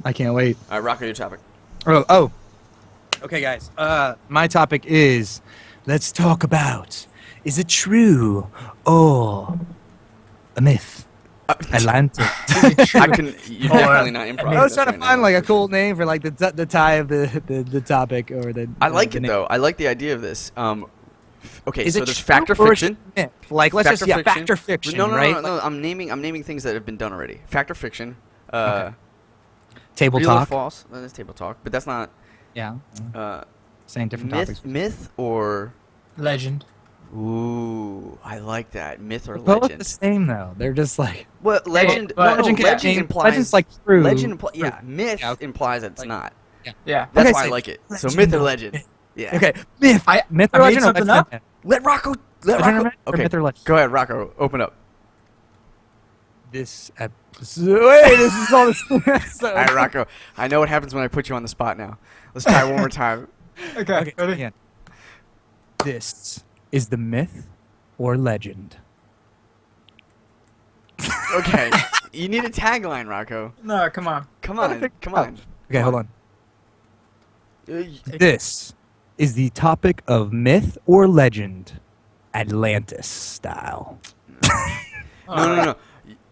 I can't wait. All right, Rocco, your topic. Oh. Okay, guys. My topic is, let's talk about, is it true or a myth? Atlantis. You're definitely not improv. I was trying to find like a cool name for like the tie of the topic or the. I like it name. though. I like the idea of this. Okay, Is so it there's true fact or or is fiction. it myth? Like let's Fact just or fact or fiction. No, right? no. I'm naming things that have been done already. Fact or fiction. Okay. Table Real or talk. false. That is table talk, but that's not. Yeah. Saying different topics. Myth or Legend. ooh, I like that. Myth or Both legend. the same though. They're just like. Well, legend. but- no, Legend can legend change. implies. Legend's like true. Legend. Yeah. Myth Yeah, okay. implies that it's Like- not. Yeah. That's Okay, why I so like it. So legend myth or or legend. Yeah. Okay. Myth. Myth or I made legend or something legend up? or myth? Let Rocco. Let Legend or Rocco. myth or Okay. myth or legend? Go ahead, Rocco. Open up. This episode. Wait, this is all this. All right, Rocco. I know what happens when I put you on the spot now. Let's try one more time. Okay. Okay, Ready? again. This is the myth or legend. Okay. You need a tagline, Rocco. No, come on. Come on. Come on. Okay, hold on. Uh, This is the topic of myth or legend, Atlantis style. No.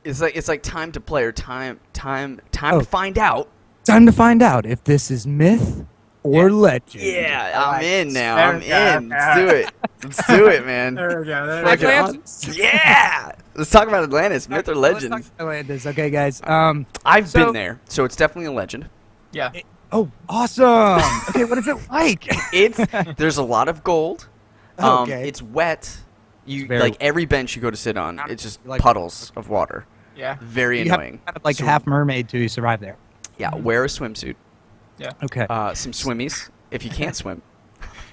It's like time to play or time Oh. to find out. Time to find out if this is myth or legend. Yeah, I I'm like in this. now. There I'm we go. in. Let's do it. Let's do it, man. There we go. There we Fucking go. Atlantis. Yeah. Let's talk about Atlantis, myth or Let's legend. talk Atlantis. Okay, guys. I've so- been there, so it's definitely a legend. Yeah. Oh, awesome. Okay, what is it like? There's a lot of gold. Okay. It's wet. You Very like wet. every bench you go to sit on, it's just Like- puddles of water. Yeah. Very You have annoying. kind of like So- half mermaid to survive there. Yeah, wear a swimsuit. Yeah. Okay. Some swimmies if you can't swim.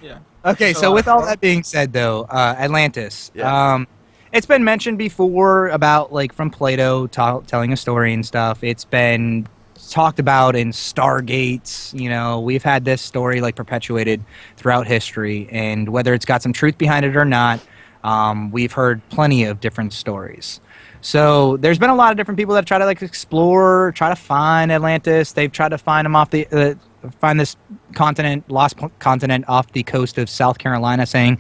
Yeah. Okay, so with all that being said, though, Atlantis. Yeah. It's been mentioned before about like from Plato telling a story and stuff. It's been talked about in Stargates. You know, we've had this story like perpetuated throughout history, and whether it's got some truth behind it or not, we've heard plenty of different stories. So there's been a lot of different people that try to like explore, try to find Atlantis. They've tried to find them off the find this continent, continent off the coast of South Carolina, saying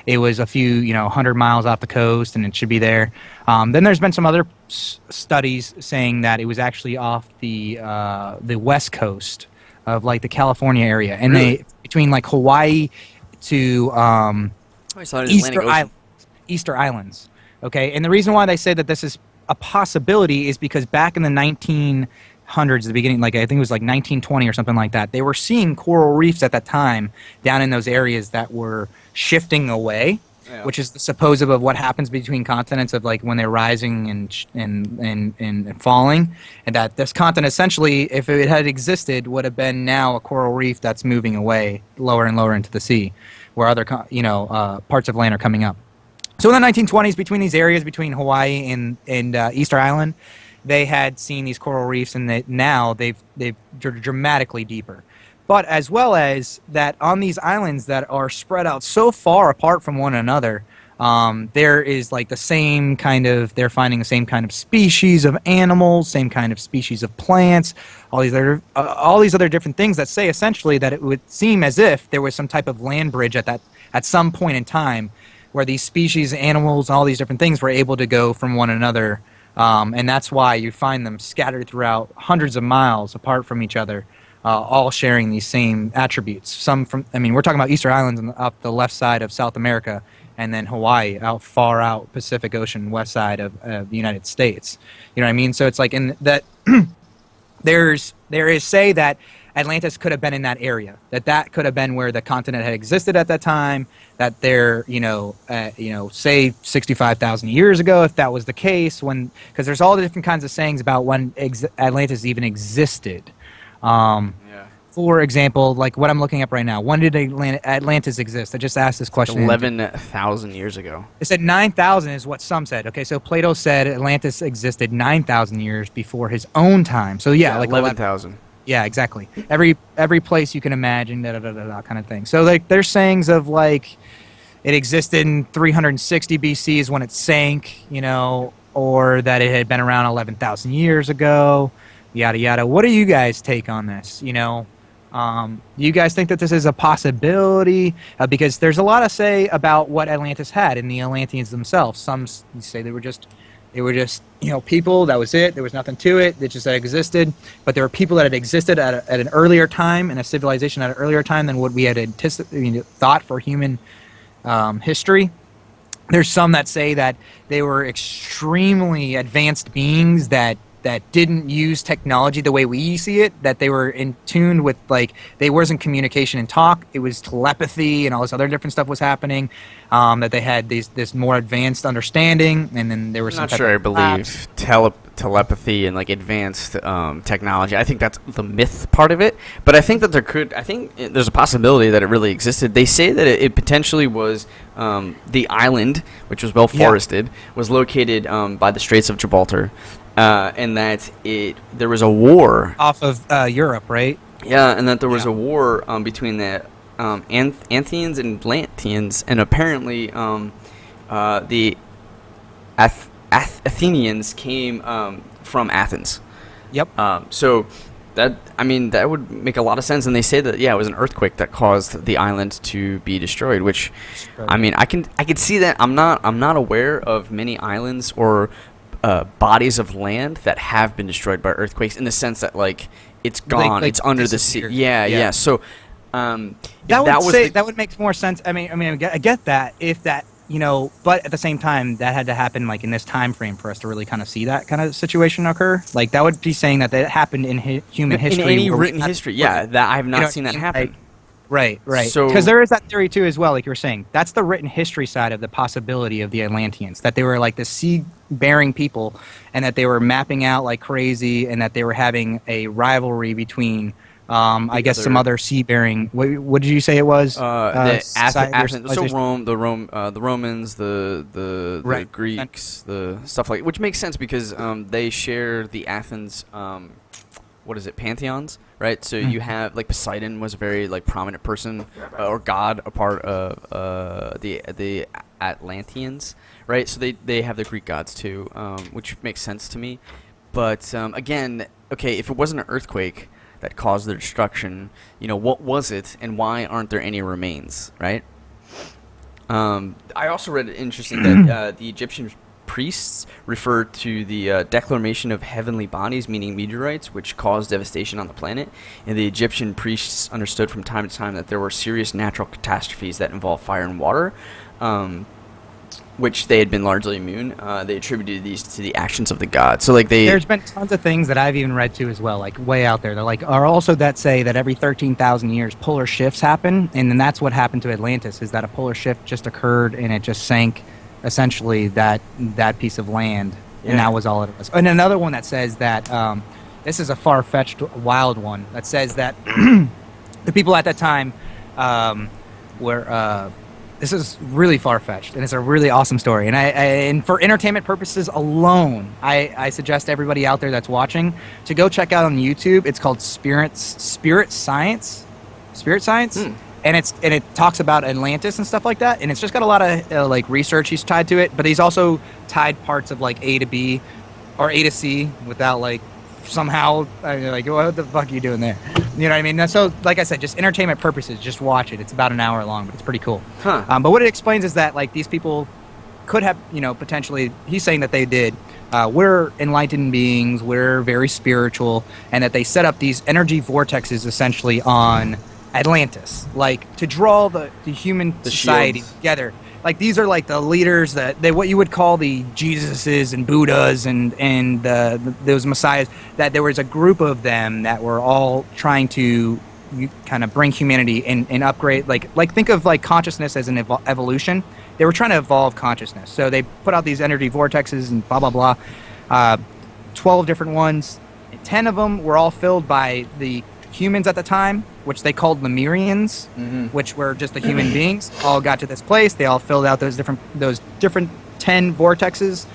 it was a few 100 miles off the coast and it should be there. Then there's been some other studies saying that it was actually off the west coast of like the California area, and Really? they between like Hawaii to I saw it in the Atlantic Ocean. Easter Islands. Okay, and the reason why they say that this is a possibility is because back in the 1900s, the beginning, like I think it was like 1920 or something like that, they were seeing coral reefs at that time down in those areas that were shifting away, Yeah. which is the supposed of what happens between continents of like when they're rising and falling, and that this continent essentially, if it had existed, would have been now a coral reef that's moving away lower and lower into the sea, where other parts of land are coming up. So in the 1920s, between these areas, between Hawaii and Easter Island, they had seen these coral reefs, and now they're dramatically deeper. But as well as that, on these islands that are spread out so far apart from one another, there is like the same kind of, they're finding the same kind of species of animals, same kind of species of plants, all these other different things that say essentially that it would seem as if there was some type of land bridge at some point in time, where these species, animals, all these different things were able to go from one another. And that's why you find them scattered throughout hundreds of miles apart from each other, all sharing these same attributes. We're talking about Easter Islands up the left side of South America, and then Hawaii far out Pacific Ocean west side of the United States. You know what I mean? So it's like in that there is say that Atlantis could have been in that area, that could have been where the continent had existed at that time, that there, say 65,000 years ago, if that was the case, because there's all the different kinds of sayings about when Atlantis even existed. Yeah. For example, like what I'm looking up right now, when did Atlantis exist? I just asked this question. 11,000 years ago. They said 9,000 is what some said. Okay, so Plato said Atlantis existed 9,000 years before his own time. So yeah, like 11,000. Yeah, exactly. Every place you can imagine, kind of thing. So like there's sayings of like it existed in 360 BC is when it sank, or that it had been around 11,000 years ago. yada yada. What do you guys take on this? Do you guys think that this is a possibility? Because there's a lot to say about what Atlantis had and the Atlanteans themselves. Some say they were just people. That was it. There was nothing to it. It just existed. But there were people that had existed at an earlier time, in a civilization at an earlier time than what we had thought for human history. There's some that say that they were extremely advanced beings that didn't use technology the way we see it, that they were in tune with, they wasn't communication and talk, it was telepathy and all this other different stuff was happening, that they had this more advanced understanding, and then there was some I'm not sure I believe telepathy and advanced technology. I think that's the myth part of it, but I think that there's a possibility that it really existed. They say that it potentially was the island, which was well forested, was located by the Straits of Gibraltar. And that there was a war off of Europe, right? Yeah, and that there was a war between the Anthians and Atlanteans, and apparently the Athenians came from Athens. Yep. So that would make a lot of sense, and they say that it was an earthquake that caused the island to be destroyed. Which, I could see that. I'm not aware of many islands or bodies of land that have been destroyed by earthquakes, in the sense that it's gone, it's under the sea. Yeah. So that would make more sense. I get that, if that, but at the same time, that had to happen in this time frame for us to really kind of see that kind of situation occur. That would be saying that happened in human history, in any written history. That I have not seen that happen. Right. So, because there is that theory too, as well, like you were saying. That's the written history side of the possibility of the Atlanteans, that they were the sea-bearing people, and that they were mapping out like crazy, and that they were having a rivalry between, I guess, some other sea-bearing. What did you say it was? Athens. So the Romans, the Greeks, the stuff which makes sense because they share the Athens. Pantheons, right? So you have Poseidon was a very prominent person or god, a part of the Atlanteans, right? So they have the Greek gods too, which makes sense to me. But again, okay, if it wasn't an earthquake that caused the destruction, what was it, and why aren't there any remains, right? I also read it interesting that the Egyptian priests referred to the declamation of heavenly bodies, meaning meteorites, which caused devastation on the planet. And the Egyptian priests understood from time to time that there were serious natural catastrophes that involved fire and water, which they had been largely immune. They attributed these to the actions of the gods. So there's been tons of things that I've even read too as well, way out there. They're are also that say that every 13,000 years polar shifts happen, and then that's what happened to Atlantis, is that a polar shift just occurred and it just sank essentially that piece of land, and that was all it was. And another one that says that this is a far-fetched, wild one that says that the people at that time were this is really far-fetched, and it's a really awesome story. And and for entertainment purposes alone, I suggest everybody out there that's watching to go check out on YouTube. It's called Spirit Science. And it talks about Atlantis and stuff like that, and it's just got a lot of research he's tied to it, but he's also tied parts of A to B or A to C without somehow what the fuck are you doing there? You know what I mean? So like I said, just entertainment purposes, just watch it. It's about an hour long, but it's pretty cool. But what it explains is that these people could have potentially, he's saying that they did. We're enlightened beings, we're very spiritual, and that they set up these energy vortexes essentially on Atlantis, to draw the human society together. These are the leaders that what you would call the Jesuses and Buddhas and those messiahs. That there was a group of them that were all trying to kind of bring humanity and upgrade. Think of consciousness as an evolution. They were trying to evolve consciousness, so they put out these energy vortexes and blah blah blah. 12 different ones. 10 of them were all filled by the humans at the time, which they called Lemurians, which were just the human beings, all got to this place. They all filled out those different 10 vortexes,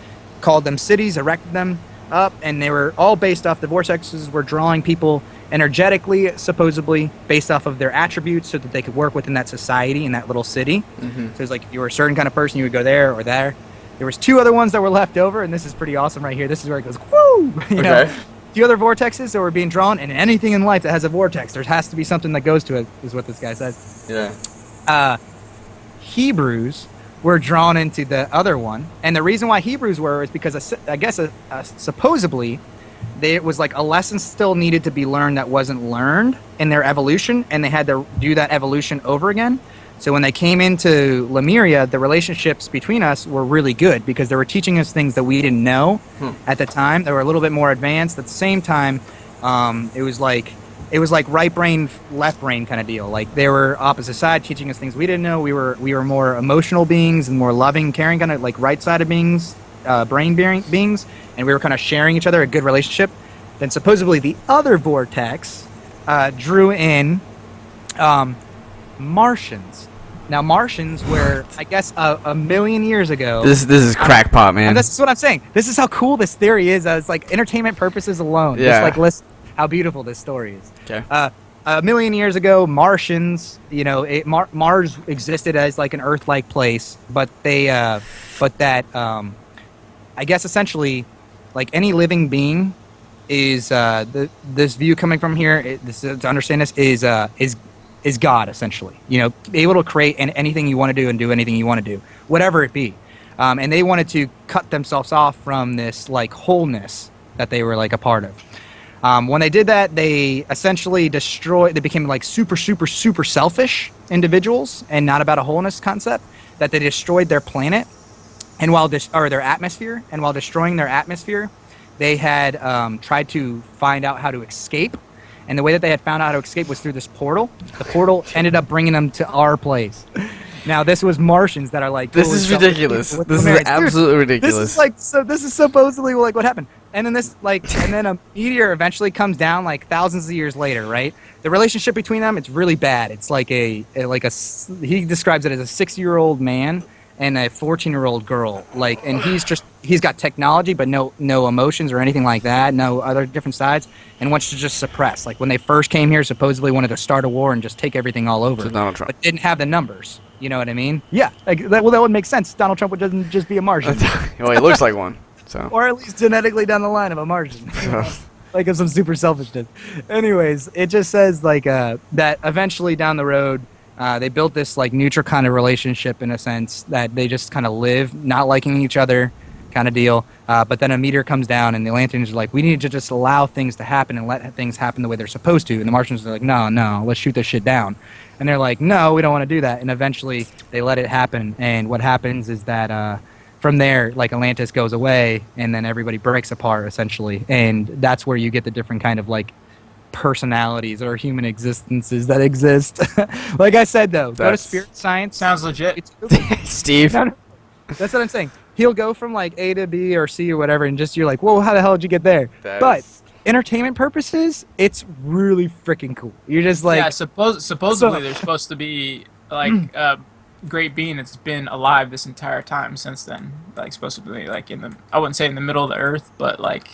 called them cities, erected them up, and they were all based off the vortexes were drawing people energetically, supposedly based off of their attributes, so that they could work within that society in that little city. So it's you were a certain kind of person, you would go there or there. There was 2 other ones that were left over, and this is pretty awesome right here. This is where it goes, woo! You know? few other vortexes that were being drawn, and anything in life that has a vortex, there has to be something that goes to it, is what this guy says. Yeah. Hebrews were drawn into the other one, and the reason why Hebrews were is because I guess supposedly it was like a lesson still needed to be learned that wasn't learned in their evolution, and they had to do that evolution over again. So when they came into Lemuria, the relationships between us were really good because they were teaching us things that we didn't know at the time. They were a little bit more advanced. At the same time, it was like right brain, left brain kind of deal. Like they were opposite side, teaching us things we didn't know. We were more emotional beings and more loving, caring, kind of like right sided beings, brain beings, and we were kind of sharing each other a good relationship. Then supposedly the other vortex drew in Martians. Now, Martians were, I guess, a million years ago. This is crackpot, man. And this is what I'm saying. This is how cool this theory is. It's like entertainment purposes alone. Yeah. Just like listen how beautiful this story is. Okay. A million years ago, Martians, Mars existed as like an Earth-like place, but I guess essentially, like any living being, is this view coming from here? To understand this is God, essentially. Able to create anything you want to do and do anything you want to do, whatever it be. And they wanted to cut themselves off from this like wholeness that they were like a part of. When they did that, they essentially they became like super, super, super selfish individuals and not about a wholeness concept, that they destroyed their planet and their atmosphere. And while destroying their atmosphere, they had tried to find out how to escape. And the way that they had found out how to escape was through this portal. The portal ended up bringing them to our place. Now, this was Martians that are like... This is ridiculous. This is absolutely ridiculous. This is supposedly like what happened. And then a meteor eventually comes down like thousands of years later, right? The relationship between them, it's really bad. It's like he describes it as a 6-year-old man and a 14-year-old girl. And he's got technology, but no emotions or anything like that, no other different sides, and wants to just suppress. Like when they first came here, supposedly wanted to start a war and just take everything all over, Donald Trump. but didn't have the numbers. You know what I mean? Yeah. That would make sense. Donald Trump doesn't just be a Martian. Well, he looks like one. So. Or at least genetically down the line of a Martian. Like of some super selfishness. Anyways, it just says that eventually down the road, they built this like neutral kind of relationship in a sense that they just kind of live not liking each other kind of deal. But then a meteor comes down and the Atlanteans are like, we need to just allow things to happen and let things happen the way they're supposed to. And the Martians are like, no, let's shoot this shit down. And they're like, no, we don't want to do that. And eventually they let it happen. And what happens is that from there, like Atlantis goes away and then everybody breaks apart essentially. And that's where you get the different kind of like personalities or human existences that exist. Like I said, though, go to Spirit Science. Sounds legit. Steve. No, that's what I'm saying. He'll go from like A to B or C or whatever, and just you're like, whoa, how the hell did you get there? But entertainment purposes, it's really freaking cool. You're just like, yeah. Supposedly there's supposed to be like a great being that's been alive this entire time since then. Like supposed to be like I wouldn't say in the middle of the earth, but like.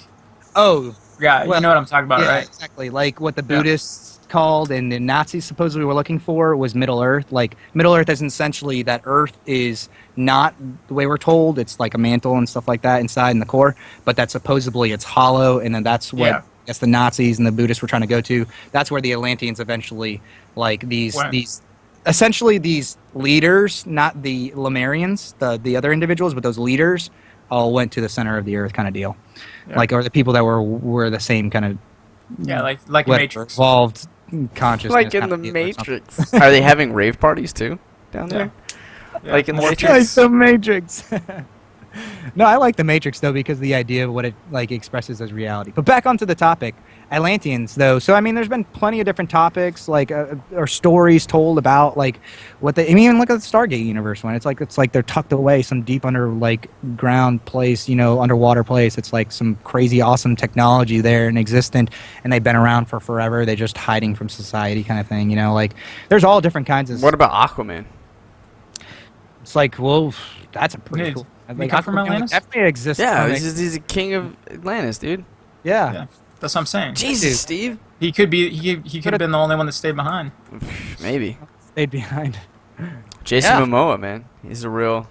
Oh. Yeah, well, you know what I'm talking about, yeah, right? Exactly. Like what the Buddhists called and the Nazis supposedly were looking for was Middle Earth. Like Middle Earth is essentially that Earth is not the way we're told. It's like a mantle and stuff like that inside in the core, but that supposedly it's hollow, and then that's what I guess the Nazis and the Buddhists were trying to go to. That's where the Atlanteans eventually, like these essentially these leaders, not the Lemurians, the other individuals, but those leaders all went to the center of the Earth kind of deal. Yeah. Like, or the people that were the same kind of like Matrix evolved consciousness, like in the Matrix. Are they having rave parties too down there? Yeah. Like in the Matrix. Like the Matrix. No, I like the Matrix though because of the idea of what it like expresses as reality. But back onto the topic, Atlanteans though. So I mean, there's been plenty of different topics like or stories told about like what they. I mean, even look at the Stargate universe one. It's like they're tucked away some deep under like ground place, underwater place. It's like some crazy awesome technology there and existent, and they've been around for forever. They're just hiding from society kind of thing. Like there's all different kinds of. What about Aquaman? It's like, well, that's a pretty cool. He come from Atlantis? Definitely exists. Yeah, he's a king of Atlantis, dude. Yeah. That's what I'm saying. Jesus, Steve. He could have been the only one that stayed behind. Maybe. Stayed behind. Jason Momoa, man. He's a real...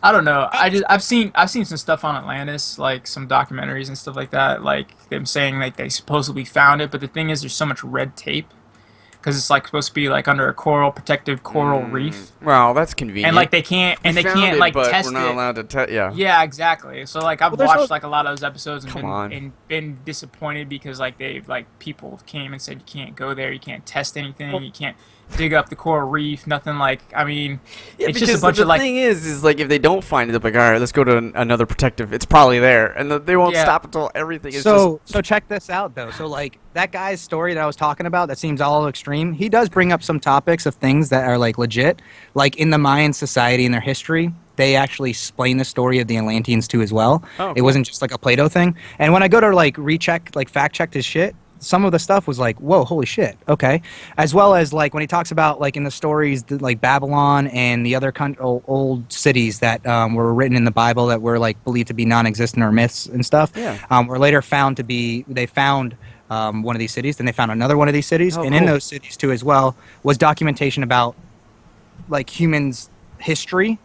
I don't know. I've seen some stuff on Atlantis, like some documentaries and stuff like that, like them saying like they supposedly found it, but the thing is, there's so much red tape because it's like supposed to be like under a protective coral reef, Well, that's convenient. and like they can't like but test we're not it. allowed to test. Yeah. Yeah, exactly. So like I've Well, there's watched no- like a lot of those episodes and Come on. been disappointed because like people came and said you can't go there, you can't test anything, you can't dig up the coral reef, nothing like. I mean, Yeah, it's just a because bunch the of like. thing is like if they don't find it, they're like, all right, let's go to another protective. It's probably there, and they won't Yeah. stop until everything is So check this out though. So like that guy's story that I was talking about that seems all extreme. He does bring up some topics of things that are like legit. Like in the Mayan society and their history, they actually explain the story of the Atlanteans too as well. Oh, It cool. wasn't just like a Plato thing. And when I go to like recheck, like fact check his shit, some of the stuff was like, whoa, holy shit, okay. As well as like when he talks about like in the stories like Babylon and the other old cities that were written in the Bible that were like believed to be non-existent or myths and stuff, Yeah. were later found to be. They found one of these cities, then they found another one of these cities, Oh, and in cool. those cities too as well was documentation about like humans' history.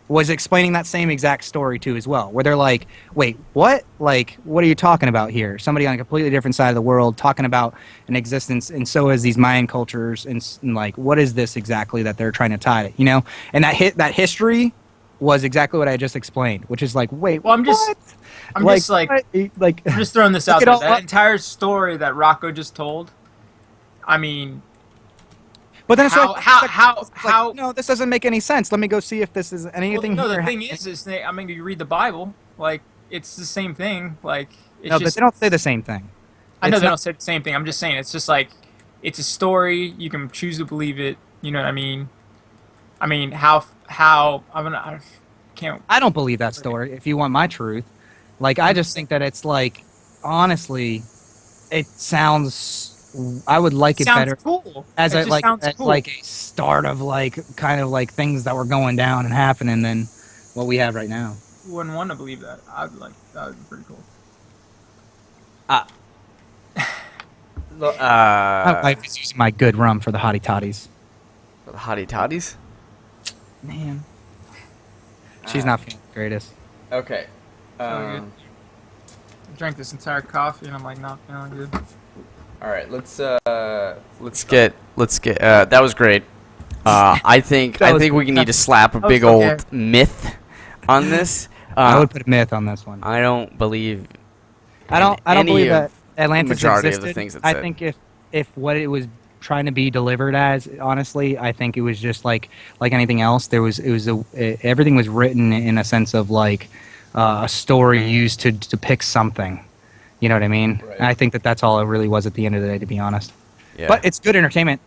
Was explaining that same exact story too as well, where they're like, wait, what? Like, what are you talking about here? Somebody on a completely different side of the world talking about an existence, and so is these Mayan cultures, and like, what is this exactly that they're trying to tie it, you know? And that history was exactly what I just explained, which is like, wait, Well, I'm just- what? I'm just like what? Like, I'm just throwing this Look out at there. all That that- entire story that Rocco just told. I mean, but then it's how- like, how- it's like, how- no, this doesn't make any sense. Let me go see if this is well, anything. no. here The thing happening. is, I mean, you read the Bible, like it's the same thing. Like it's No, but just. they don't say the same thing. I know it's they not- don't say the same thing. I'm just saying it's just like it's a story. You can choose to believe it. You know what I mean? I mean, how I can't. I don't believe that story. If you want my truth, like I just think that it's like, honestly, it sounds. I would like it sounds better cool. as It a just like sounds as cool. like a start of like kind of like things that were going down and happening than what we have right now. Wouldn't want to believe that. I'd like that would be pretty cool. My wife is using my good rum for the hottie toddies. the hottie toddies. Man, she's not feeling the greatest. Okay. Really good. I drank this entire coffee and I'm like not feeling good. All right, let's get that was great. I think That was- we need to slap a was big okay. old myth on this. I would put a myth on this one. I don't believe. I don't any believe of that Atlantis majority of existed. the things it I said. think if what it was trying to be delivered as, honestly, I think it was just like anything else. Everything was written in a sense of like a story used to depict something. You know what I mean? Right. And I think that that's all it really was at the end of the day, to be honest. Yeah. But it's good entertainment.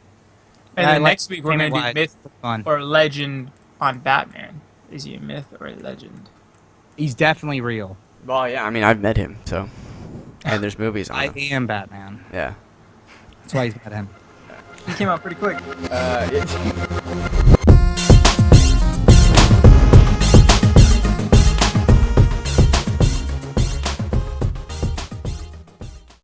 And I then like next week we're gonna do entertainment-wise. myth Fun. or legend on Batman. Is he a myth or a legend? He's definitely real. Well, yeah. I mean, I've met him, so and there's movies on I him. am Batman. Yeah. That's why he's met him. He came out pretty quick. It,